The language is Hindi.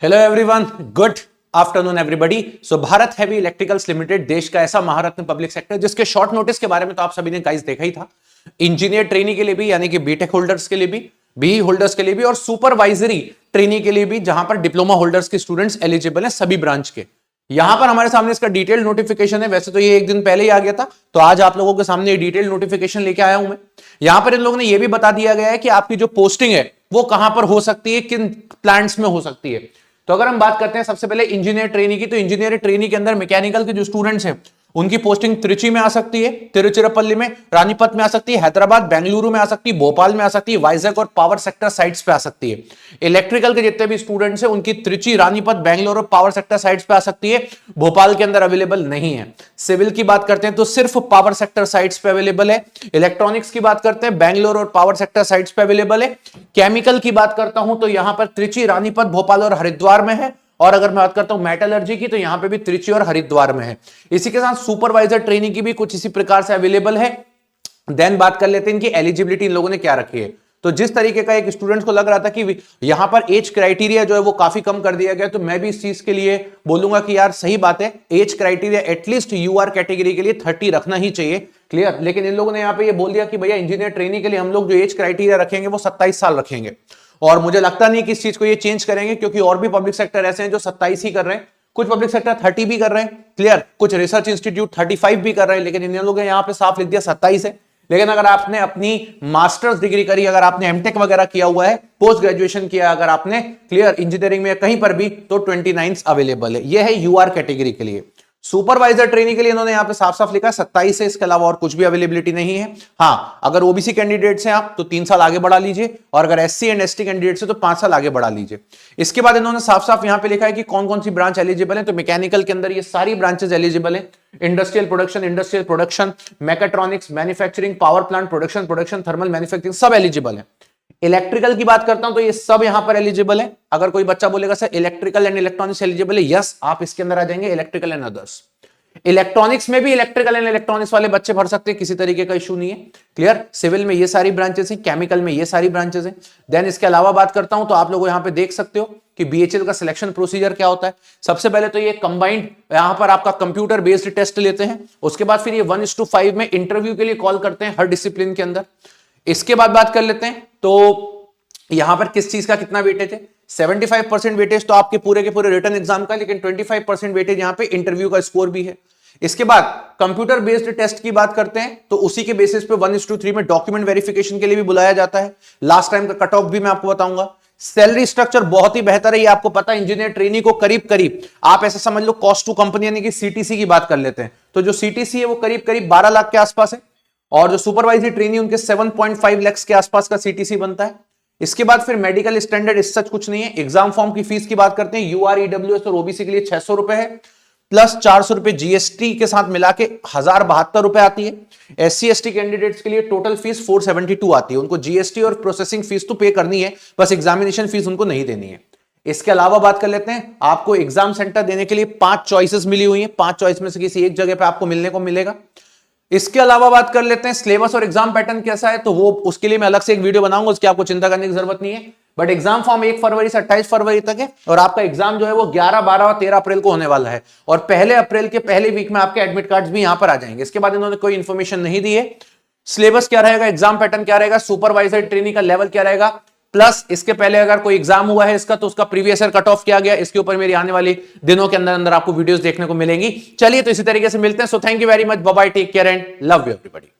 Hello everyone, good afternoon everybody. So Bharat heavy electricals limited देश का ऐसा महारत्न पब्लिक सेक्टर जिसके शॉर्ट नोटिस के बारे में तो आप सभी ने गाइस देखा ही था। इंजीनियर ट्रेनी के लिए भी, यानी कि बीटेक होल्डर्स के लिए भी, बीई होल्डर्स के लिए भी और सुपरवाइजरी ट्रेनी के लिए भी, जहां पर डिप्लोमा होल्डर्स के स्टूडेंट्स एलिजिबल हैं सभी ब्रांच के। यहां पर हमारे सामने इसका डिटेल नोटिफिकेशन है। वैसे तो ये एक दिन पहले ही आ गया था, तो आज आप लोगों के सामने डिटेल नोटिफिकेशन लेके आया हूं मैं। यहां पर इन लोगों ने यह भी बता दिया गया है कि आपकी जो पोस्टिंग है वो कहां पर हो सकती है, किन प्लांट्स में हो सकती है। तो अगर हम बात करते हैं सबसे पहले इंजीनियर ट्रेनी की, तो इंजीनियर ट्रेनी के अंदर मैकेनिकल के जो स्टूडेंट्स हैं उनकी पोस्टिंग त्रिची में आ सकती है, तिरुचिरापल्ली में, रानीपत में आ सकती है, हैदराबाद, बेंगलुरु में आ सकती है, भोपाल में आ सकती है, वाइजैक और पावर सेक्टर साइट्स पे आ सकती है। इलेक्ट्रिकल के जितने भी स्टूडेंट्स हैं उनकी त्रिची, रानीपत, बेंगलुरु और पावर सेक्टर साइट्स पे आ सकती है, भोपाल के अंदर अवेलेबल नहीं है। सिविल की बात करते हैं तो सिर्फ पावर सेक्टर साइट्स पे अवेलेबल है। इलेक्ट्रॉनिक्स की बात करते हैं बेंगलुरु और पावर सेक्टर साइट्स पे अवेलेबल है। केमिकल की बात करता हूं तो यहां पर त्रिची, रानीपत, भोपाल और हरिद्वार में है। और अगर मैं बात करता हूं मेटलर्जी की तो यहां पे भी त्रिची और हरिद्वार में है। इसी के साथ सुपरवाइजर ट्रेनिंग की भी कुछ इसी प्रकार से अवेलेबल है। देन बात कर लेते हैं इनकी एलिजिबिलिटी इन लोगों ने क्या रखी है। तो जिस तरीके का एक स्टूडेंट को लग रहा था कि यहां पर एज क्राइटेरिया जो है वो काफी कम कर दिया गया, तो मैं भी इस चीज के लिए बोलूंगा कि यार सही बात है, age criteria at least UR category के लिए 30 रखना ही चाहिए। क्लियर। लेकिन इन लोगों ने यहां पे ये बोल दिया कि भैया इंजीनियर ट्रेनिंग के लिए हम लोग जो एज क्राइटेरिया रखेंगे वो 27 साल रखेंगे। और मुझे लगता नहीं कि इस चीज को ये चेंज करेंगे, क्योंकि और भी पब्लिक सेक्टर ऐसे हैं जो 27 ही कर रहे हैं, कुछ पब्लिक सेक्टर 30 भी कर रहे हैं। क्लियर। कुछ रिसर्च इंस्टीट्यूट 35 भी कर रहे हैं, लेकिन इन लोगों ने यहां पे साफ लिख दिया 27 है। लेकिन अगर आपने अपनी मास्टर्स डिग्री करी, अगर आपने एमटेक वगैरह किया हुआ है, पोस्ट ग्रेजुएशन किया अगर आपने, क्लियर, इंजीनियरिंग में कहीं पर भी, तो 29 अवेलेबल है। यह है यूआर कैटेगरी के लिए। सुपरवाइजर ट्रेनिंग के लिए इन्होंने यहां पे साफ साफ लिखा 27 है, इसके अलावा और कुछ भी अवेलेबिलिटी नहीं है। हाँ, अगर ओबीसी कैंडिडेट्स हैं आप तो 3 साल आगे बढ़ा लीजिए, और अगर एससी एंड एसटी कैंडिडेट्स हैं तो 5 साल आगे बढ़ा लीजिए। इसके बाद इन्होंने साफ साफ यहां पे लिखा है कि कौन कौन सी ब्रांच एलिजिबल है। तो मैकेनिकल के अंदर ये सारी ब्रांचेस एलिजिबल है। Industrial production, mechatronics, manufacturing, power plant production, thermal manufacturing, सब एलिजिबल है। इलेक्ट्रिकल की बात करता हूं तो ये सब यहां पर एलिजिबल है। अगर कोई बच्चा बोलेगा sir electrical and electronics eligible है, यस, आप इसके अंदर आ जाएंगे, इलेक्ट्रिकल एंड अदर्स। इलेक्ट्रॉनिक्स में भी इलेक्ट्रिकल एंड इलेक्ट्रॉनिक्स वाले बच्चे भर सकते हैं, किसी तरीके का इशू नहीं है। क्लियर। सिविल में ये सारी ब्रांचेस हैं, केमिकल में ये सारी ब्रांचेस हैं। देन इसके अलावा बात करता हूं तो आप लोग यहां पे देख सकते हो कि बीएचएल का सिलेक्शन प्रोसीजर क्या होता है। सबसे पहले तो ये कंबाइंड, यहां पर आपका कंप्यूटर बेस्ड टेस्ट लेते हैं। उसके बाद फिर ये 1:5 में इंटरव्यू के लिए कॉल करते हैं हर डिसिप्लिन के अंदर। इसके बाद बात कर लेते हैं तो यहां पर किस चीज का कितना वेटेज है। 75% वेटेज तो आपके पूरे के पूरे रिटन एग्जाम का, लेकिन 25% वेटेज यहां पे इंटरव्यू का स्कोर भी है। इसके बाद कंप्यूटर बेस्ड टेस्ट की बात करते हैं तो उसी के बेसिस पे 1:3 में डॉक्यूमेंट वेरिफिकेशन के लिए भी बुलाया जाता है। लास्ट टाइम का कट ऑफ भी मैं आपको बताऊंगा। सैलरी स्ट्रक्चर बहुत ही बेहतर है, ये आपको पता है। इंजीनियर ट्रेनी को करीब करीब आप ऐसा समझ लो कॉस्ट टू कंपनी यानी कि सीटीसी की बात कर लेते हैं, तो जो सीटीसी है वो करीब करीब 12 लाख के आसपास है, और जो सुपरवाइजरी ट्रेनी उनके 7.5 लाख के आसपास का सीटीसी बनता है। इसके बाद फिर मेडिकल स्टैंडर्ड इस सच कुछ नहीं है। एग्जाम फॉर्म की फीस की बात करते हैं, यूआर, ईडब्ल्यूएस और ओबीसी के लिए 600 रुपए है, प्लस 400 रुपए जीएसटी के साथ मिला के 1072 रुपए आती है। एससी एसटी कैंडिडेट्स के लिए टोटल फीस 472 आती है। उनको जीएसटी और प्रोसेसिंग फीस तो पे करनी है, बस एग्जामिनेशन फीस उनको नहीं देनी है। इसके अलावा बात कर लेते हैं, आपको एग्जाम सेंटर देने के लिए 5 चॉइसेस मिली हुई है। 5 चॉइस में से किसी एक जगह पे आपको मिलने को मिलेगा। इसके अलावा बात कर लेते हैं सिलेबस और एग्जाम पैटर्न कैसा है, तो वो उसके लिए मैं अलग से एक वीडियो बनाऊंगा, उसकी आपको चिंता करने की जरूरत नहीं है। बट एग्जाम फॉर्म 1 फरवरी से 28 फरवरी तक है, और आपका एग्जाम जो है वो 11, 12 और 13 अप्रैल को होने वाला है। और पहले अप्रैल के पहले वीक में आपके एडमिट कार्ड्स भी यहां पर आ जाएंगे। इसके बाद इन्होंने कोई इंफॉर्मेशन नहीं दी है। सिलेबस क्या रहेगा, एग्जाम पैटर्न क्या रहेगा, सुपरवाइजर ट्रेनिंग का लेवल क्या रहेगा, प्लस इसके पहले अगर कोई एग्जाम हुआ है इसका तो उसका प्रीवियस ईयर कट ऑफ किया गया। इसके ऊपर मेरी आने वाली दिनों के अंदर अंदर आपको वीडियोस देखने को मिलेंगी। चलिए, तो इसी तरीके से मिलते हैं। So thank you very much, bye bye, take care and love you everybody.